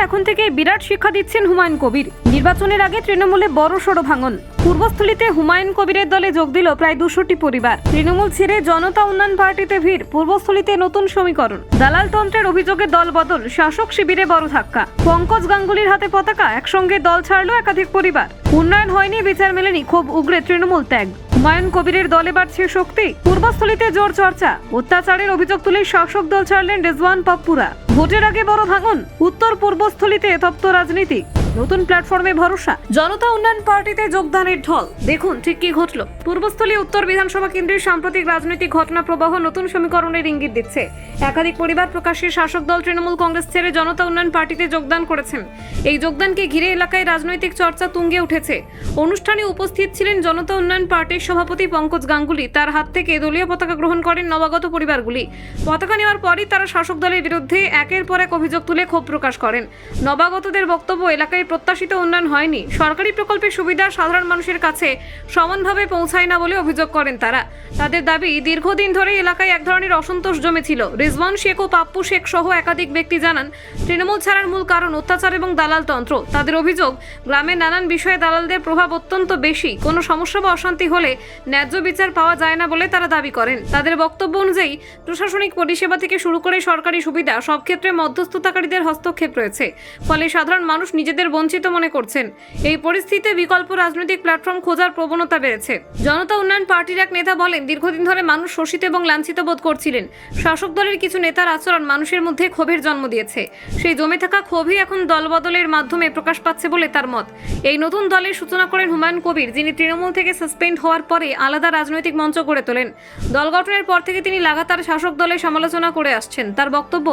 এখন থেকে বিরাট শিক্ষা দিচ্ছেন হুমায়ুন কবির। নির্বাচনের আগে তৃণমূলে বড়সড় ভাঙন। পূর্বস্থলীতে হুমায়ুন কবিরের দলে যোগ দিল প্রায় 200টি পরিবার। তৃণমূল ছেড়ে জনতা উন্নয়ন পার্টিতে ভিড়। পূর্বস্থলীতে নতুন সমীকরণ। দালাল তন্ত্রের অভিযোগে দল বদল। শাসক শিবিরে বড় ধাক্কা। পঙ্কজ গাঙ্গুলির হাতে পতাকা। একসঙ্গে দল ছাড়ল একাধিক পরিবার। উন্নয়ন হয়নি, বিচার মেলেনি, ক্ষোভ উগরে তৃণমূল ত্যাগ। হুমায়ুন কবিরের দলে বাড়ছে শক্তি। পূর্বস্থলীতে জোর চর্চা। অত্যাচারের অভিযোগ তুলে শাসক দল ছাড়লেন রেজওয়ান পাপ্পুরা। ভোটের আগে বড় ভাঙন। উত্তর পূর্বস্থলীতে তপ্ত রাজনীতি। নতুন প্ল্যাটফর্মে ভরসা। জনতা উন্নয়ন পার্টিতে যোগদানের ঢল। দেখুন ঠিক কি ঘটল। পূর্বস্থলী উত্তর বিধানসভা কেন্দ্রের সাম্প্রতিক রাজনৈতিক ঘটনা প্রবাহ নতুন সমীকরণের ইঙ্গিত দিচ্ছে। একাধিক পরিবার প্রকাশ্যে শাসক দল তৃণমূল কংগ্রেস ছেড়ে জনতা উন্নয়ন পার্টিতে যোগদান করেছেন। এই যোগদানকে ঘিরে এলাকায় রাজনৈতিক চর্চা তুঙ্গে উঠেছে। অনুষ্ঠানে উপস্থিত ছিলেন জনতা উন্নয়ন পার্টির সভাপতি পঙ্কজ গাঙ্গুলি। তার হাত থেকে দলীয় পতাকা গ্রহণ করেন নবাগত পরিবারগুলি। পতাকা নেওয়ার পরই তারা শাসক দলের বিরুদ্ধে একের পর এক অভিযোগ তুলে ক্ষোভ প্রকাশ করেন। নবাগতদের বক্তব্য, এলাকায় প্রত্যাশিত উন্নয়ন হয়নি। সরকারি প্রকল্পের সুবিধা সাধারণ মানুষের কাছে সমানভাবে পৌঁছায় না বলে অভিযোগ করেন তারা। তাদের দাবি, দীর্ঘদিন ধরে এলাকায় এক ধরনের অসন্তোষ জমেছিল। রিজওয়ান শেখ ও পাপ্পু শেখ সহ একাধিক ব্যক্তি জানান, তৃণমূল ছাড়ার মূল কারণ অত্যাচার এবং দালাল তন্ত্র। তাদের অভিযোগ, গ্রামের নানান বিষয়ে দালালদের প্রভাব অত্যন্ত বেশি। কোনো সমস্যা বা অশান্তি হলে ন্যায্য বিচার পাওয়া যায় না বলে তারা দাবি করেন। তাদের বক্তব্য অনুযায়ী প্রশাসনিক পরিষেবা থেকে শুরু করে সরকারি সুবিধা সব ক্ষেত্রে মধ্যস্থতাকারীদের হস্তক্ষেপ রয়েছে। ফলে সাধারণ মানুষ নিজেদের বঞ্চিত মনে করছেন। এই পরিস্থিতিতে বিকল্প রাজনৈতিক প্ল্যাটফর্ম খোঁজার প্রবণতা বেড়েছে। জনতা উন্নয়ন পার্টির এক নেতা বলেন, দীর্ঘদিন ধরে মানুষ শোষিত এবং লাঞ্ছিত বোধ করছিলেন। শাসক দলের কিছু নেতার আচরণ মানুষের মধ্যে ক্ষোভের জন্ম দিয়েছে। সেই জমে থাকা ক্ষোভই এখন দলবদলের মাধ্যমে প্রকাশ পাচ্ছে বলে তার মত। এই নতুন দলের সূচনা করেন হুমায়ুন কবির, যিনি তৃণমূল থেকে সাসপেন্ড হওয়ার পরে আলাদা রাজনৈতিক মঞ্চ গড়ে তোলেন। দল গঠনের পর থেকে তিনি লাগাতার শাসক দলের সমালোচনা করে আসছেন। তার বক্তব্য,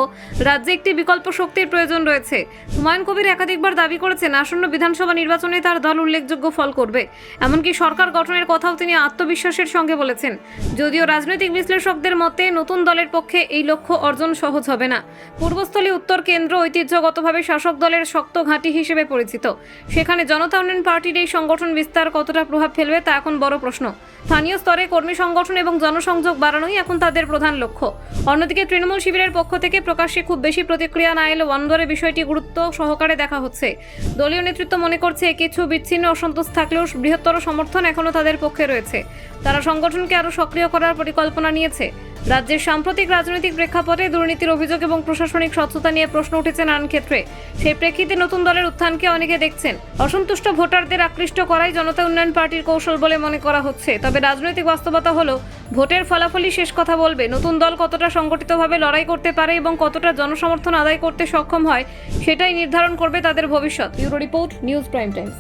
রাজ্যে একটি বিকল্প শক্তির প্রয়োজন রয়েছে। হুমায়ুন কবির একাধিকবার দাবি করেছেন, আসন্ন বিধানসভা নির্বাচনে তার দল উল্লেখযোগ্য ফল করবে। এমনকি সরকার গঠনের কথাও তিনি আত্মবিশ্বাসের সঙ্গে বলেছেন। যদিও রাজনৈতিক বিশ্লেষকদের মতে নতুন দলের পক্ষে এই লক্ষ্য অর্জন সহজ হবে না। পূর্বস্থলী উত্তর কেন্দ্র ঐতিহ্যগতভাবে শাসক দলের শক্ত ঘাঁটি হিসেবে পরিচিত। সেখানে জনতা উন্নয়ন পার্টির এই সংগঠন বিস্তার কতটা প্রভাব ফেলবে তা এখন বড় প্রশ্ন। স্থানীয় স্তরে কর্মী সংগঠন এবং জনসংযোগ বাড়ানোই এখন তাদের প্রধান লক্ষ্য। অন্যদিকে তৃণমূল শিবিরের পক্ষ থেকে প্রকাশ্যে খুব বেশি প্রতিক্রিয়া না এলেও অন্দরে বিষয়টি গুরুত্ব সহকারে দেখা হচ্ছে। দলীয় নেতৃত্ব মনে করছে, কিছু বিচ্ছিন্ন অসন্তোষ থাকলেও বৃহত্তর সমর্থন এখনও তাদের পক্ষে রয়েছে। তারা সংগঠনকে আরও সক্রিয় করার পরিকল্পনা নিয়েছে। রাজ্যের সাম্প্রতিক রাজনৈতিক প্রেক্ষাপটে দুর্নীতির অভিযোগ এবং প্রশাসনিক স্বচ্ছতা নিয়ে প্রশ্ন উঠেছে নানান ক্ষেত্রে। সেই প্রেক্ষিতে নতুন দলের উত্থানকে অনেকে দেখছেন। অসন্তুষ্ট ভোটারদের আকৃষ্ট করাই জনতা উন্নয়ন পার্টির কৌশল বলে মনে করা হচ্ছে। তবে রাজনৈতিক বাস্তবতা হলো, ভোটের ফলাফলই শেষ কথা বলবে। নতুন দল কতটা সংগঠিতভাবে লড়াই করতে পারে এবং কতটা জনসমর্থন আদায় করতে সক্ষম হয়, সেটাই নির্ধারণ করবে তাদের ভবিষ্যৎ। Bureau report, news prime Times.